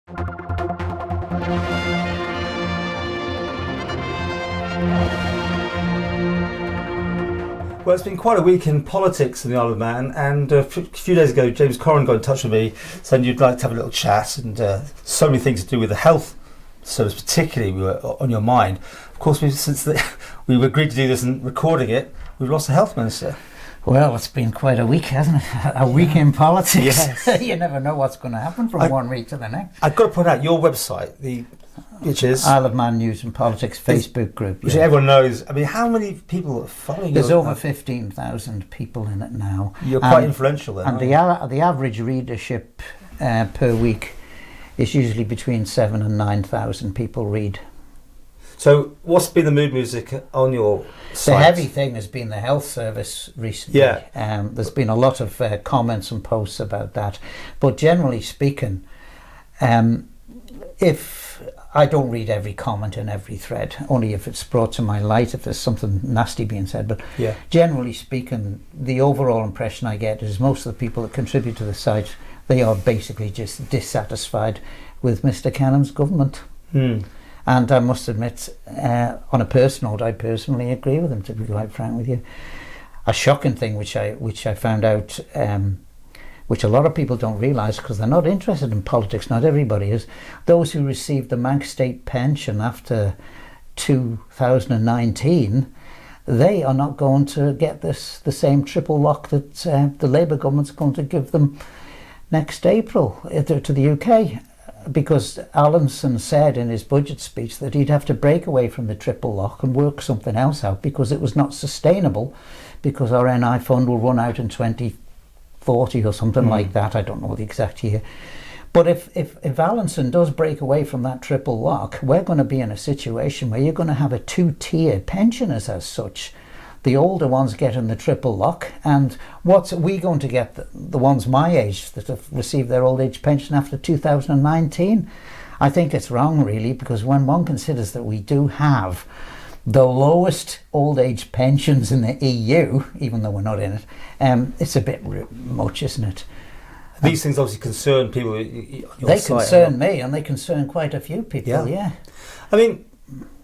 Well, it's been quite a week in politics in the Isle of Man, and a few days ago James Corrin got in touch with me saying you'd like to have a little chat, and so many things to do with the health service particularly were on your mind. Of course, since we've agreed to do this and recording it, we've lost a health minister. Well, it's been quite a week, hasn't it? A week in politics. Yes. You never know what's going to happen from one week to the next. I've got to point out your website, which is Isle of Man News and Politics Facebook group. Which everyone knows. I mean, how many people are following you? There's over 15,000 people in it now. You're quite influential then. And the average readership per week is usually between 7,000 and 9,000 people read. So what's been the mood music on your site? The heavy thing has been the health service recently. Yeah. There's been a lot of comments and posts about that. But generally speaking, if I don't read every comment in every thread, only if it's brought to my light, if there's something nasty being said. But generally speaking, the overall impression I get is most of the people that contribute to the site, they are basically just dissatisfied with Mr. Cannon's government. And I must admit, on a personal note, I personally agree with him, to be quite frank with you. A shocking thing which I found out, which a lot of people don't realise because they're not interested in politics, not everybody is, those who received the Manx State pension after 2019, they are not going to get the same triple lock that the Labour government's going to give them next April to the UK. Because Allinson said in his budget speech that he'd have to break away from the triple lock and work something else out because it was not sustainable, because our NI fund will run out in 2040 or something like that. I don't know the exact year. But if Allinson does break away from that triple lock, we're going to be in a situation where you're going to have a two-tier pensioners as such. The older ones getting the triple lock, and what's we going to get the ones my age that have received their old age pension after 2019? I think it's wrong, really, because when one considers that we do have the lowest old age pensions in the EU, even though we're not in it, it's a bit much, isn't it? These things obviously concern people. They concern me, and they concern quite a few people. Yeah. I mean,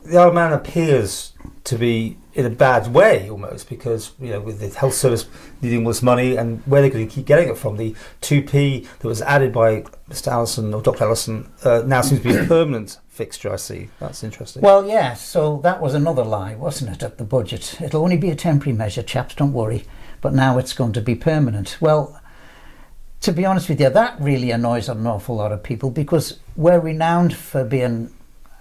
the Isle of Man appears to be in a bad way almost, because with the health service needing all this money, and where they're going to keep getting it from. The 2p that was added by Mr. Allison or Dr. Allison now seems to be a permanent fixture. I see. That's interesting. Well, yeah, so that was another lie, wasn't it, at the budget? It'll only be a temporary measure, chaps, don't worry, but now it's going to be permanent. Well, to be honest with you, that really annoys an awful lot of people, because we're renowned for being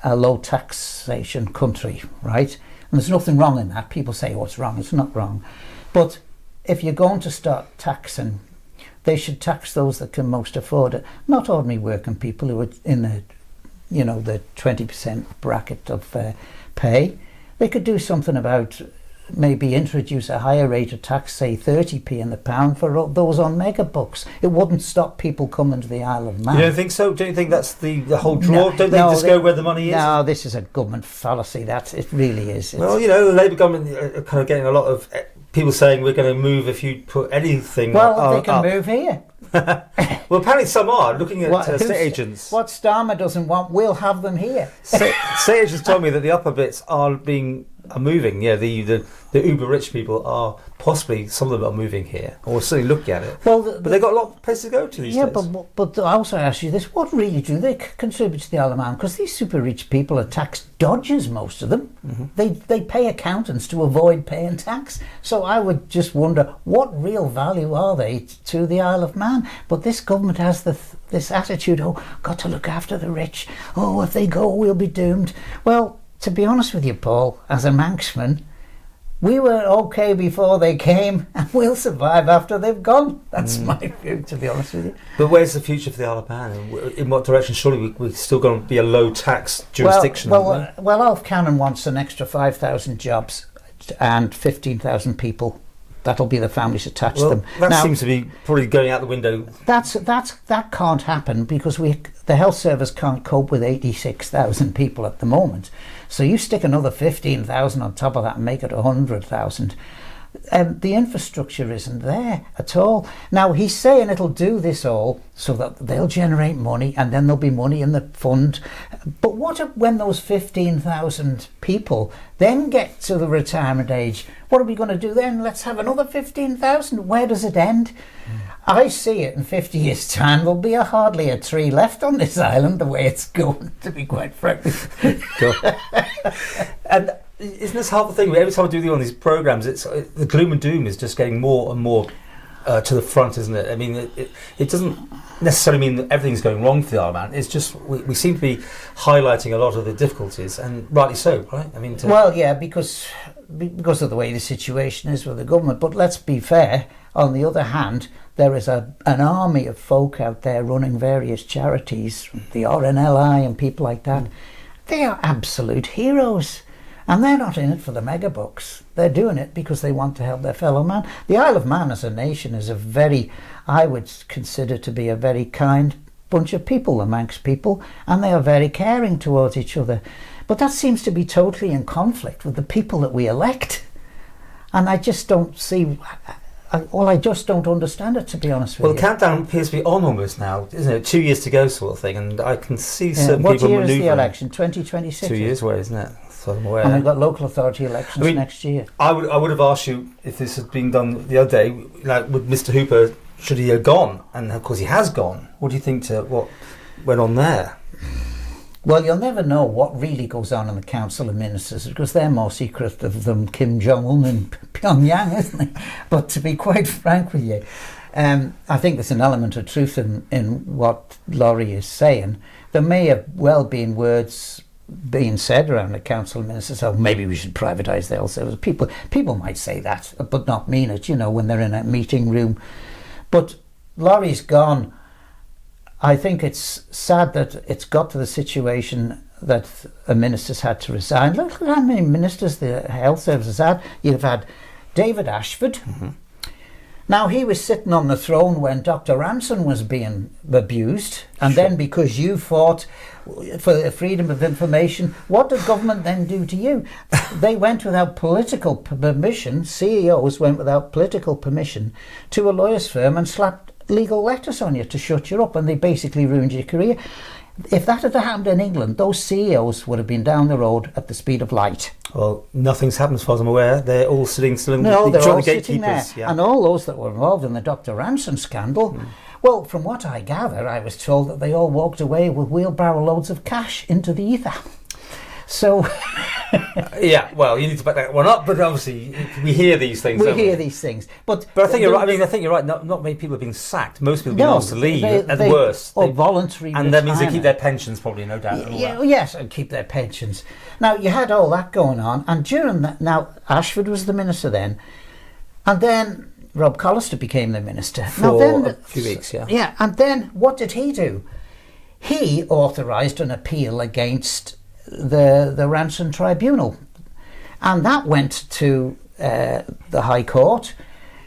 a low taxation country, right? And there's nothing wrong in that. People say, oh, it's wrong. It's not wrong. But if you're going to start taxing, they should tax those that can most afford it. Not ordinary working people who are in the 20% bracket of pay. They could do something about maybe introduce a higher rate of tax, say 30p in the pound for those on megabooks. It wouldn't stop people coming to the Isle of Man. You don't think so? Don't you think that's the whole draw? Don't they just go where the money is? No, this is a government fallacy. It really is. Well, the Labour government are kind of getting a lot of people saying we're going to move if you put anything Well, they can move here. Well, apparently some are looking at estate agents. What Starmer doesn't want, we'll have them here. Estate agents told me that the upper bits are moving. Yeah, the uber rich people are possibly, some of them are moving here, or certainly looking at it. Well, but they've got a lot of places to go to these days. Yeah, but I also ask you this: what really do they contribute to the Isle of Man? Because these super rich people are tax dodgers, most of them. Mm-hmm. They pay accountants to avoid paying tax. So I would just wonder, what real value are they to the Isle of Man? But this government has this attitude: oh, got to look after the rich. Oh, if they go, we'll be doomed. Well, to be honest with you, Paul, as a Manxman, we were okay before they came, and we'll survive after they've gone. That's my view, to be honest with you. But where's the future for the Isle of Man? In what direction? Surely we're still going to be a low tax jurisdiction. Well, Alf Cannon wants an extra 5,000 jobs and 15,000 people. That'll be the families attached to them. That seems to be probably going out the window. That can't happen, because the health service can't cope with 86,000 people at the moment. So you stick another 15,000 on top of that and make it 100,000. The infrastructure isn't there at all. Now, he's saying it'll do this all so that they'll generate money and then there'll be money in the fund. But what when those 15,000 people then get to the retirement age? What are we going to do then? Let's have another 15,000. Where does it end? I see it in 50 years' time. There'll be hardly a tree left on this island the way it's going, to be quite frank. And isn't this half the thing? Every time I do one of these programs, it's the gloom and doom is just getting more and more to the front, isn't it? I mean, it doesn't necessarily mean that everything's going wrong for the Isle of Man. It's just we seem to be highlighting a lot of the difficulties, and rightly so, right? I mean, well, yeah, because of the way the situation is with the government. But let's be fair. On the other hand, there is an army of folk out there running various charities, the RNLI and people like that. They are absolute heroes. And they're not in it for the mega bucks. They're doing it because they want to help their fellow man. The Isle of Man as a nation is I would consider to be a very kind bunch of people amongst people, and they are very caring towards each other. But that seems to be totally in conflict with the people that we elect. And I just don't see... I just don't understand it, to be honest with you. Well, the countdown appears to be on almost now, isn't it? 2 years to go, sort of thing, and I can see certain people What year manoeuvring. is the election? 2026? 2 years away, isn't it? So I'm aware. And we've got local authority elections next year. I would have asked you if this had been done the other day, like with Mr. Hooper, should he have gone? And of course he has gone. What do you think what went on there? Well, you'll never know what really goes on in the Council of Ministers because they're more secretive than Kim Jong-un in Pyongyang, isn't it? But to be quite frank with you, I think there's an element of truth in what Laurie is saying. There may have well been words being said around the Council of Ministers, oh, maybe we should privatise the health service. People might say that, but not mean it, when they're in a meeting room. But Laurie's gone. I think it's sad that it's got to the situation that a minister's had to resign. Look how many ministers the health service has had. You've had David Ashford. Mm-hmm. Now, he was sitting on the throne when Dr. Ranson was being abused. And then because you fought for freedom of information, what did government then do to you? They went without political permission, CEOs went without political permission to a lawyer's firm and slapped legal letters on you to shut you up, and they basically ruined your career. If that had happened in England, those CEOs would have been down the road at the speed of light. Well, nothing's happened as far as I'm aware. They're all sitting still in they're all the sitting there. Yeah. And all those that were involved in the Dr. Ranson scandal, well, from what I gather, I was told that they all walked away with wheelbarrow loads of cash into the ether. So... yeah, well, you need to back that one up, but obviously we hear these things. We hear these things, but I think you're right. I think you're right. Not many people are being sacked. Most people are being asked to leave at the worst, or voluntary, and that means they keep their pensions, probably, no doubt. Yes, and keep their pensions. Now you had all that going on, and during that, now Ashford was the minister then, and then Rob Collister became the minister for a few weeks. Yeah, and then what did he do? He authorised an appeal against the Ranson Tribunal, and that went to the High Court,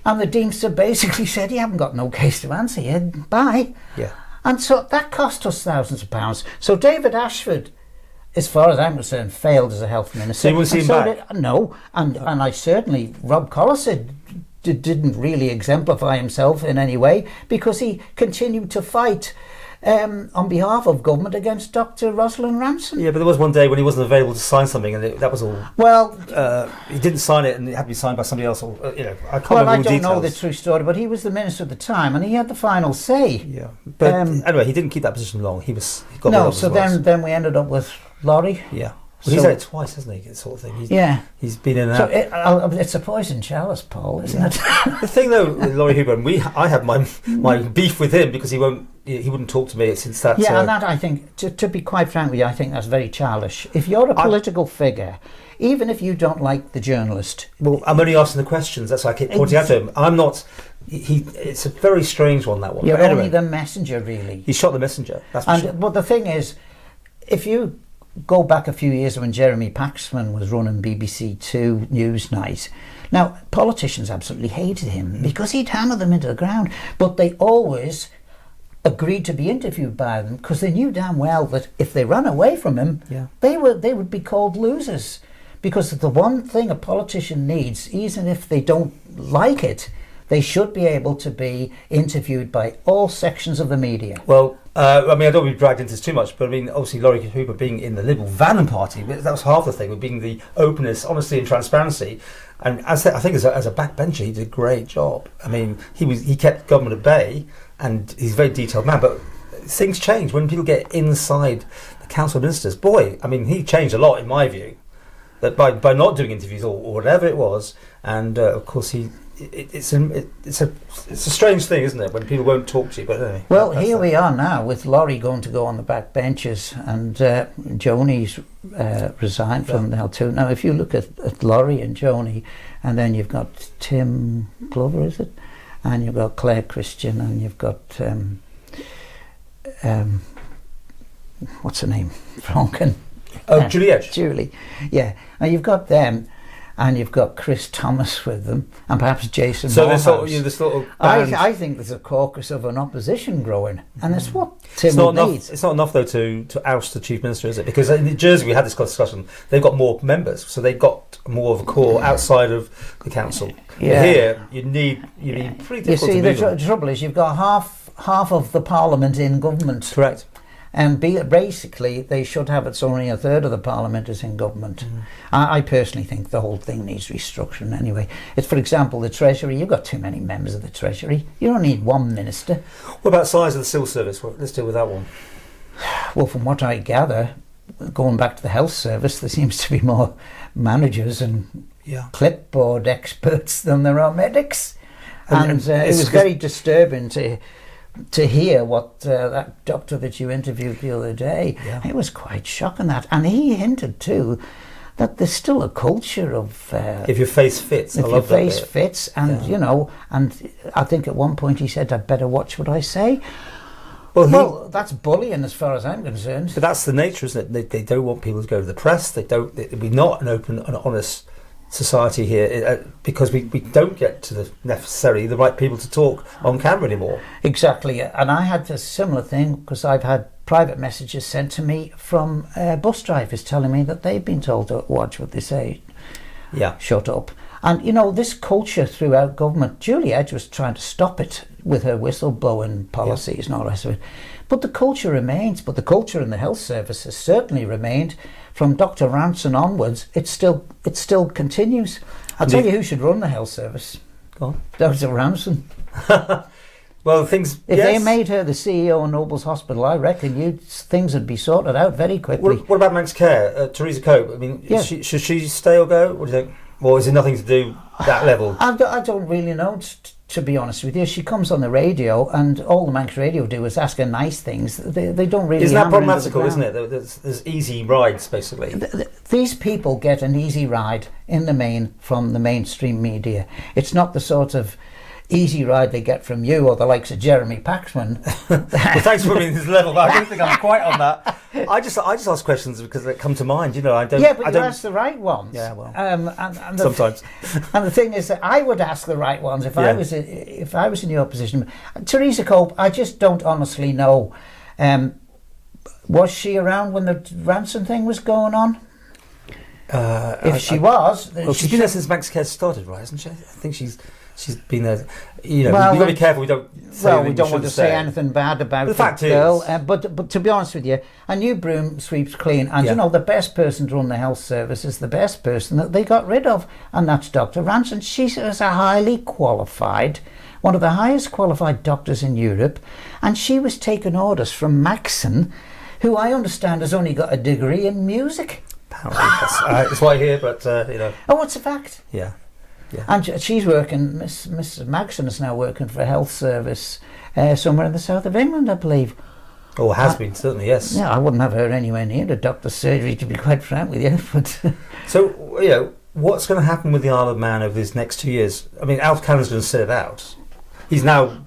and the Deemster basically said, you haven't got no case to answer here, bye. Yeah. And so that cost us thousands of pounds. So David Ashford, as far as I'm concerned, failed as a health minister. So you wouldn't see him back? No, and I certainly, Rob Collister didn't really exemplify himself in any way, because he continued to fight on behalf of government against Dr. Rosalind Ranson. Yeah, but there was one day when he wasn't available to sign something, and that was all. Well, he didn't sign it, and it had to be signed by somebody else. Or I can't remember all the details. I don't know the true story, but he was the minister at the time, and he had the final say. Yeah, but anyway, he didn't keep that position long. He got no. So then we ended up with Laurie. Yeah. Well, he's had it twice, hasn't he? Sort of thing. He's been in and out. So it's a poison chalice, Paul, isn't it? The thing, though, with Laurie Hooper, I had my beef with him because he wouldn't talk to me since that. Yeah, and that, I think, to be quite frank with you, I think that's very childish. If you're a political figure, even if you don't like the journalist, well, I'm only asking the questions. That's why I keep pointing out to him. I'm not. It's a very strange one, that one. You're only the messenger, really. He shot the messenger. That's for sure. But the thing is, if you go back a few years when Jeremy Paxman was running BBC Two Newsnight. Now, politicians absolutely hated him because he'd hammer them into the ground, but they always agreed to be interviewed by them because they knew damn well that if they ran away from him, they would be called losers, Because the one thing a politician needs, even if they don't like it, they should be able to be interviewed by all sections of the media. Well, I mean, I don't want to be dragged into this too much, but I mean, obviously, Laurie Hooper being in the Liberal Vannon Party, that was half the thing, with being the openness, honesty, and transparency. And I think as a backbencher, he did a great job. I mean, he kept government at bay, and he's a very detailed man. But things change when people get inside the Council of Ministers. Boy, I mean, he changed a lot in my view. That by not doing interviews or whatever it was, and of course it's a strange thing, isn't it, when people won't talk to you? But anyway, well, here we are now with Laurie going to go on the back benches, and Joni's resigned from the L2. Now, if you look at Laurie and Joni, and then you've got Tim Glover, is it? And you've got Claire Christian, and you've got what's her name? Franken. Julie Edge. Julie, yeah. And you've got them, and you've got Chris Thomas with them, and perhaps Jason Morehouse. So this sort of band. I think there's a caucus of an opposition growing, and it's what Tim needs. It's not enough, though, to oust the Chief Minister, is it? Because in Jersey, we had this discussion, they've got more members, so they've got more of a core outside of the council. Yeah. Here, you need pretty difficult. You see, the trouble is you've got half of the parliament in government. Correct. And basically, they should have it's only a third of the parliament is in government. I personally think the whole thing needs restructuring anyway. It's, for example, the Treasury. You've got too many members of the Treasury. You don't need one minister. What about size of the civil service? Well, let's deal with that one. Well, from what I gather, going back to the health service, there seems to be more managers and clipboard experts than there are medics. And it was very disturbing to hear what that doctor that you interviewed the other day, it was quite shocking that. And he hinted too that there's still a culture of... if your face fits. If your face fits, and you know, and I think at one point he said, I'd better watch what I say. Well, that's bullying as far as I'm concerned. But that's the nature, isn't it? They don't want people to go to the press. We're not an open and honest society here because we don't get to necessarily the right people to talk on camera anymore. Exactly. And I had a similar thing because I've had private messages sent to me from bus drivers telling me that they've been told to watch what they say. Yeah. Shut up. And you know, this culture throughout government, Julie Edge was trying to stop it with her whistleblowing policies and all the rest of it. But the culture remains. But the culture in the health service has certainly remained. From Dr. Ranson onwards, it still continues. I'll tell you who should run the health service. Go on. Dr. Ranson. Well, if they made her the CEO of Nobles Hospital, I reckon things would be sorted out very quickly. What about Manx Care? Theresa Cope, I mean, should she stay or go? What do you think? Or is it nothing to do that level? I don't really know, to be honest with you. She comes on the radio, and all the Manx radio do is ask her nice things. They don't really. Isn't that problematical, isn't it? There's easy rides, basically. These people get an easy ride in the main from the mainstream media. It's not the sort of easy ride they get from you or the likes of Jeremy Paxman. Well, thanks for being this level, but I don't think I'm quite on that. I just ask questions because they come to mind. You know, I don't. Yeah, but you ask the right ones. Yeah, well, and sometimes. And the thing is that I would ask the right ones if I was in your position. Theresa Cope, I just don't honestly know. Was she around when the ransom thing was going on? If she was, well, she's been there since Manx Care started, right? Hasn't she? I think she's been there. You know, we've got to be careful. We don't want to say anything bad about the girl. But to be honest with you, a new broom sweeps clean. And you know, the best person to run the health service is the best person that they got rid of, and that's Dr. Ranson. She is a highly qualified, one of the highest qualified doctors in Europe, and she was taking orders from Maxon, who I understand has only got a degree in music. Apparently, that's what I hear. But you know. Oh, what's a fact? Yeah. Yeah. And she's working, Mrs. Maxon is now working for a health service somewhere in the south of England, I believe. Oh, has been, certainly, yes. Yeah, I wouldn't have her anywhere near the doctor's surgery, to be quite frank with you. But so, you know, what's going to happen with the Isle of Man over these next 2 years? I mean, Alf Cannon's going to sit it out. He's now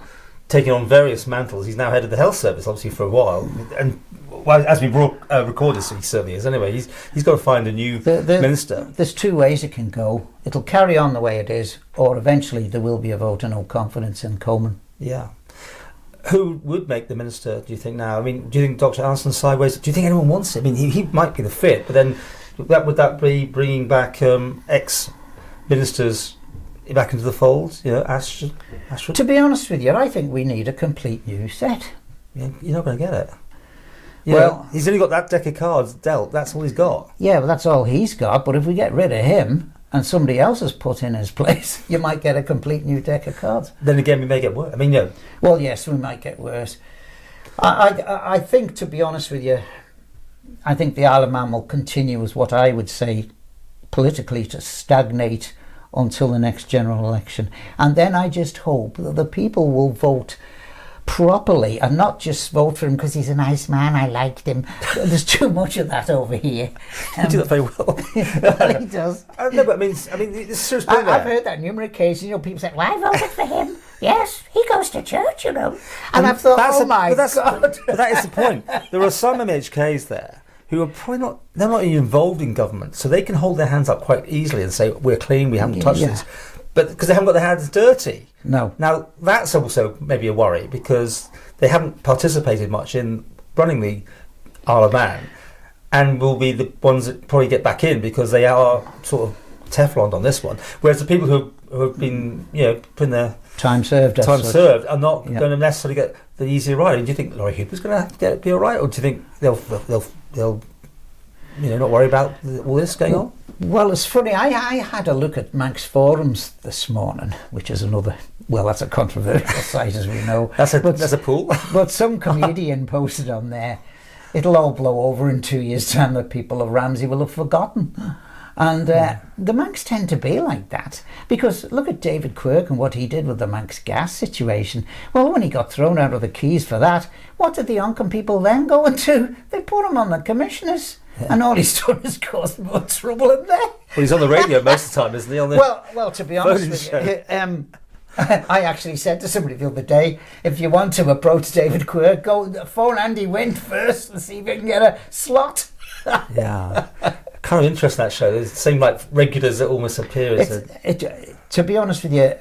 taking on various mantles. He's now head of the health service, obviously, for a while. And well, as we record this, he certainly is. Anyway, he's got to find a new minister. There's two ways it can go. It'll carry on the way it is, or eventually there will be a vote of no confidence in Coleman. Yeah. Who would make the minister, do you think, now? I mean, do you think Dr. Allison's sideways? Do you think anyone wants it? I mean, he might be the fit, but then Would that be bringing back ex-ministers back into the fold? Ashford? To be honest with you, I think we need a complete new set. Yeah, you're not going to get it. He's only got that deck of cards dealt. That's all he's got. Yeah, but that's all he's got. But if we get rid of him and somebody else is put in his place, you might get a complete new deck of cards. Then again, we may get worse. Well, yes, we might get worse. I think, to be honest with you, I think the Isle of Man will continue as what I would say politically to stagnate until the next general election. And then I just hope that the people will vote properly and not just vote for him because he's a nice man, I liked him. There's too much of that over here. He does that very well. Well, he does. No, but I mean, it's serious. I've heard that numerous occasions. People say, "Well, I voted for him." Yes, he goes to church, And I've thought, God. But that is the point. There are some MHKs there who are probably they're not even involved in government, so they can hold their hands up quite easily and say, "We're clean, we haven't touched this." But because they haven't got their hands dirty. No. Now, that's also maybe a worry because they haven't participated much in running the Isle of Man and will be the ones that probably get back in because they are sort of Teflon on this one. Whereas the people who have been, putting their time served are not going to necessarily get the easier ride. Do you think Laurie Hooper's going to be all right? Or do you think they'll not worry about all this going on? Well, it's funny. I had a look at Manx forums this morning, which is another. Well, that's a controversial site, as we know. That's a pool. But some comedian posted on there, "It'll all blow over in 2 years' time. The people of Ramsey will have forgotten." And the Manx tend to be like that because look at David Quirk and what he did with the Manx gas situation. Well, when he got thrown out of the Keys for that, what did the Onchan people then go into? They put him on the commissioners. Yeah. And all he's done is caused more trouble in there. Well, he's on the radio most of the time, isn't he? On the well, to be honest with you, I actually said to somebody the other day, if you want to approach David Quirk, go phone Andy Wint first and see if you can get a slot. Yeah. Kind of interesting, that show. It seemed like regulars that almost appear. To be honest with you,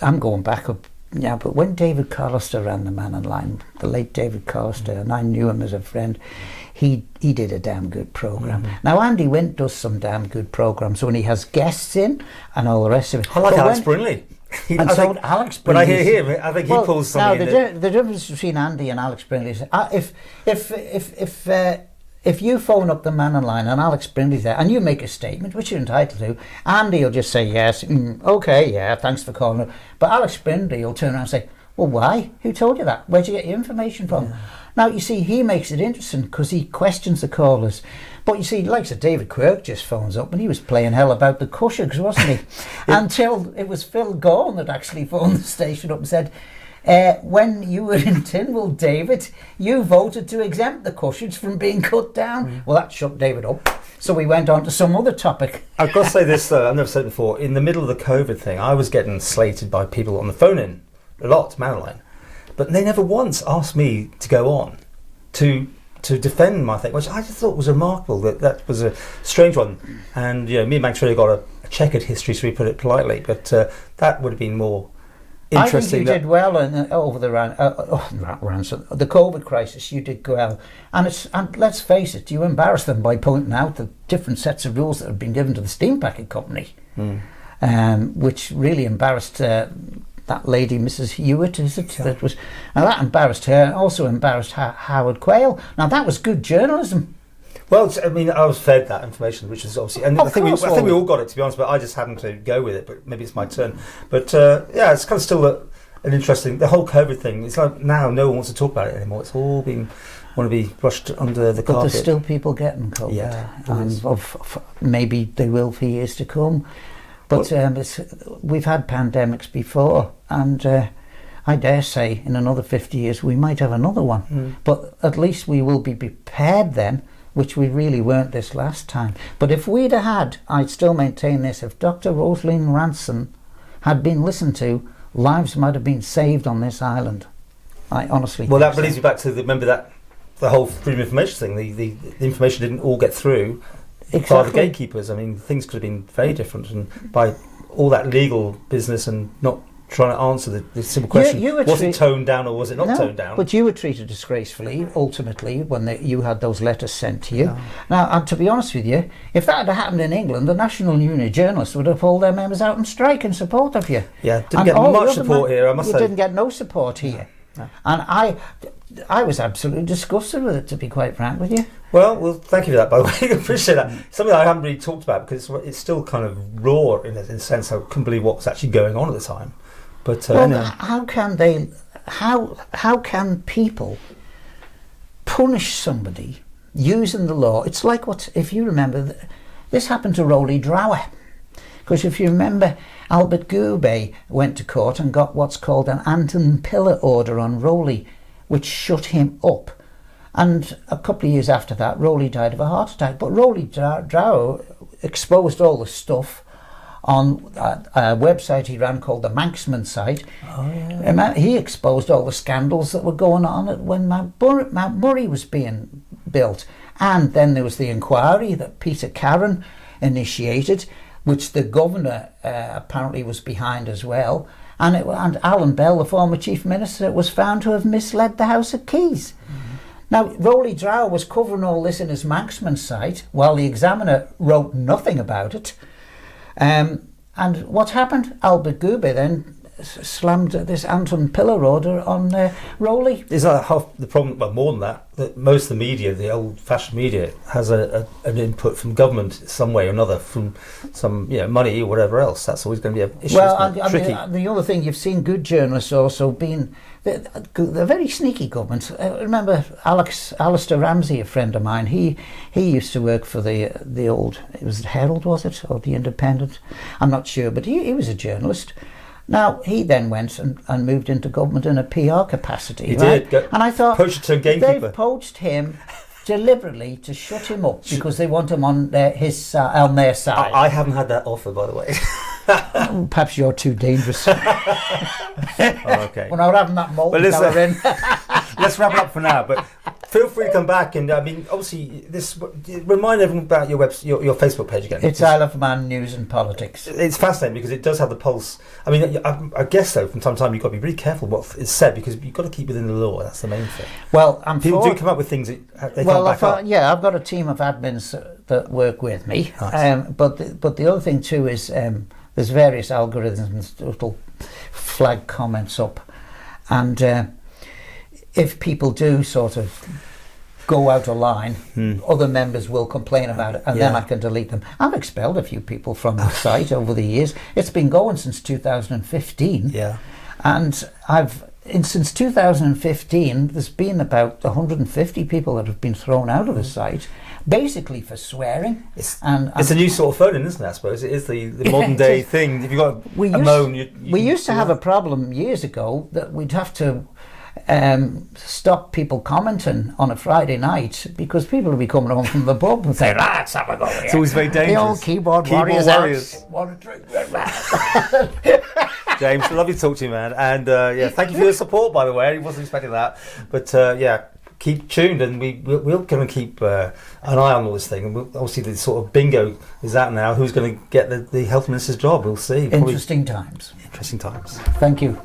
I'm going back up. Yeah, but when David Collister ran the Man in Line, the late David Collister, and I knew him as a friend, he did a damn good programme. Mm-hmm. Now, Andy Wint does some damn good programmes when he has guests in and all the rest of it. I like Alex Brindley. Alex Brindley. When I hear him, I think he pulls something in. The difference between Andy and Alex Brindley is if you phone up the Man in Line and Alex Brindley's there and you make a statement, which you're entitled to, Andy will just say, yes, okay, yeah, thanks for calling up. But Alex Brindley will turn around and say, well, why? Who told you that? Where'd you get your information from? Yeah. Now, you see, he makes it interesting because he questions the callers. But you see, like David Quirk just phones up and he was playing hell about the Cushigs, wasn't he? Until it was Phil Gorn that actually phoned the station up and said, when you were in Tynwald, David, you voted to exempt the Cushigs from being cut down. Mm. Well, that shut David up. So we went on to some other topic. I've got to say this, though, I've never said it before. In the middle of the COVID thing, I was getting slated by people on the phone in a lot, Madeline. But they never once asked me to go on to defend my thing, which I just thought was remarkable. That was a strange one. And me and Max really got a checkered history, so we put it politely. But that would have been more interesting. I think you did well over the the COVID crisis. You did well, and let's face it, you embarrassed them by pointing out the different sets of rules that had been given to the steam packet company, which really embarrassed that lady, Mrs. Hewitt, is it? Yeah. That embarrassed her. Also embarrassed Howard Quayle. Now that was good journalism. Well, I mean, I was fed that information, which is obviously, and I think we all got it, to be honest. But I just happened to go with it. But maybe it's my turn. But it's kind of still an interesting. The whole COVID thing. It's like now no one wants to talk about it anymore. It's all want to be brushed under the carpet. But there's still people getting COVID. Yeah, and maybe they will for years to come. But we've had pandemics before, and I dare say in another 50 years we might have another one. Mm. But at least we will be prepared then, which we really weren't this last time. But if we'd have had, I'd still maintain this, if Dr. Rosaleen Ranson had been listened to, lives might have been saved on this island. I honestly think that brings you back to the whole freedom of information thing. The information didn't all get through. Exactly. By the gatekeepers. I mean, things could have been very different, and by all that legal business and not trying to answer the simple question: you were was it toned down or was it not No, toned down? but you were treated disgracefully, ultimately, when you had those letters sent to you. Yeah. Now, and to be honest with you, if that had happened in England, the National Union of Journalists would have pulled their members out on strike in support of you. Yeah, didn't And get all the much other support here, I must you say. didn't get no support here. No. And I was absolutely disgusted with it, to be quite frank with you. Well, thank you for that, by the way. I appreciate that. Something I haven't really talked about because it's still kind of raw in a sense. I couldn't believe what was actually going on at the time. But anyway. How can people punish somebody using the law? It's like if you remember, this happened to Rowley Drower. Because if you remember, Albert Goubet went to court and got what's called an Anton Pillar order on Rowley, which shut him up. And a couple of years after that, Rowley died of a heart attack. But Rowley Drower exposed all the stuff on a website he ran called the Manxman site. Oh, yeah. And he exposed all the scandals that were going on when Mount Murray was being built. And then there was the inquiry that Peter Corrin initiated, which the governor apparently was behind as well. And Alan Bell, the former chief minister, was found to have misled the House of Keys. Mm-hmm. Now, Rowley Drower was covering all this in his Manxman site, while the Examiner wrote nothing about it. And what happened? Albert Goubet then slammed this Anton Pillar order on Rowley. Is that half the problem? But more than that most of the media, the old-fashioned media, has an input from government some way or another, from some money or whatever else. That's always going to be an issue. Well, tricky. The other thing, you've seen good journalists also being they're very sneaky governments. Remember Alistair Ramsey, a friend of mine. He used to work for the old, it was the Herald, was it, or the Independent? I'm not sure, but he was a journalist. Now, he then went and moved into government in a PR capacity. He right? did. And I thought, poached to a gamekeeper. They've poached him deliberately to shut him up because they want him on their side. I haven't had that offer, by the way. Perhaps you're too dangerous. Okay. We're not having that Moulton colour in. Let's wrap it up for now. But feel free to come back, and obviously, remind everyone about your Facebook page again. It's Isle of Man News and Politics. It's fascinating because it does have the pulse. I guess though, from time to time, you've got to be really careful what is said because you've got to keep within the law. That's the main thing. Well, people do come up with things that they can't back up. Yeah, I've got a team of admins that work with me. Nice. But the other thing too is there's various algorithms that'll flag comments up, and if people do sort of go out of line, other members will complain about it, and then I can delete them. I've expelled a few people from the site over the years. It's been going since 2015. Yeah, and since 2015, there's been about 150 people that have been thrown out of the site, basically for swearing. It's a new sort of phone-in, isn't it? I suppose it is the modern day thing. If you've got a moan, we used to have a problem years ago that we'd have to stop people commenting on a Friday night because people would be coming home from the pub and say, "Let's have a go here." It's always very dangerous. The old keyboard warriors. Want to drink? James, lovely to talk to you, man. And thank you for your support, by the way. I wasn't expecting that, but keep tuned, and we're going to keep an eye on all this thing. And obviously, the sort of bingo is out now. Who's going to get the health minister's job? We'll see. Interesting times. Interesting times. Thank you.